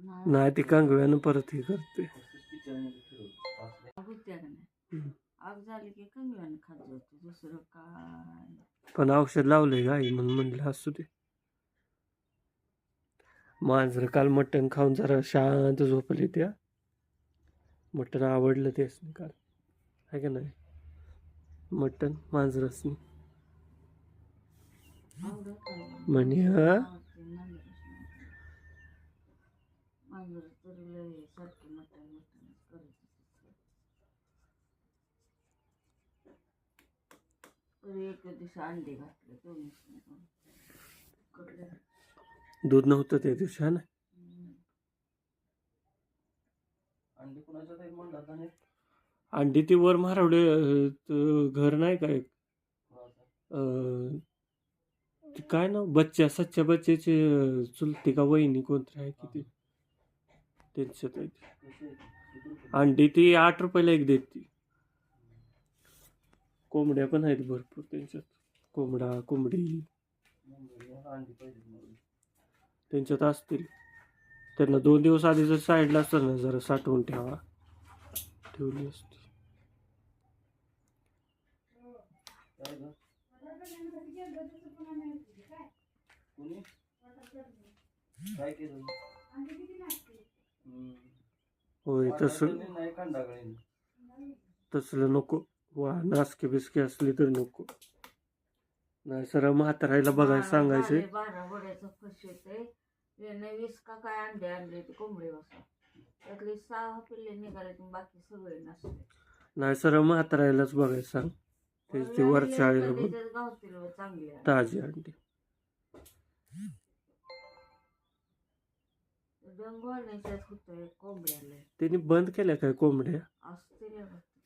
नाही ती कांगव्यानं परत हे करते. आग झाली की कंगव्यानं खात जाते, दुसरं काय. पण औषध लावलंय गाई म्हणून म्हणलं असू दे. मांजर काल मटण खाऊन जरा शांत झोपली त्या. मटण आवडलं तेच नाही काल, आहे का नाही. मटण मांजरसनी म्हणे हा एक दिवशी अंडे घातले दूध नव्हतं त्या दिवशी, हा ना. अंडी ती वर मारवडे घर नाही काय, काय ना बच्चा सच्च्या बच्च्याचे चुलती का वहिनी कोणतरी आहे की ती, त्यांच्यात आहे ती. अंडी ती 8 रुपयाला एक देते. कोंबड्या पण आहेत भरपूर त्यांच्यात, कोंबडा कोंबडी त्यांच्यात असतील. त्यांना 2 दिवस आधी जर साईडला असतं ना जरा साठवून ठेवली असती. होय तसलं नको. वा नासकी बिस्की असली तर नको. नाही सर म्हातारायला बघायला सांगायचे. 12 वड्याचं फश येते. याने 20 का काय अंडे आणले ते कोंबडी बसा, त्यातले 6 पिल्ले निघाले, बाकी सगळे नसले. नाही सर म्हातारायलाच बघायला सांग. ते वरच्या आईला बघ चांगले ताजी अंडी. त्यांनी बंद केल्या काय कोंबड्या असतील,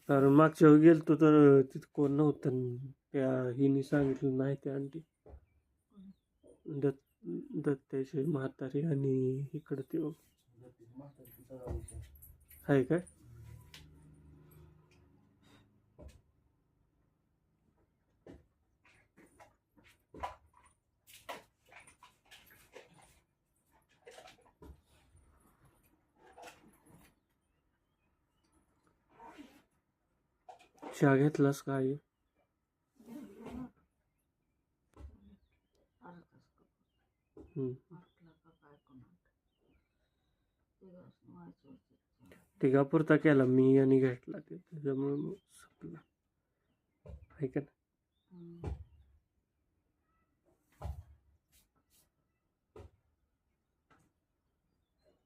कारण मागच्या वेळी गेलतो तर तिथं कोण नव्हतं. त्या हिने सांगितलं नाही त्या अंडी दत्ताचे म्हातारी आणि इकडं ते आहे काय. चहा घेतलास काय. तिघापुरता केला मी आणि घेतला ते, त्याच्यामुळे संपला, आहे का ना.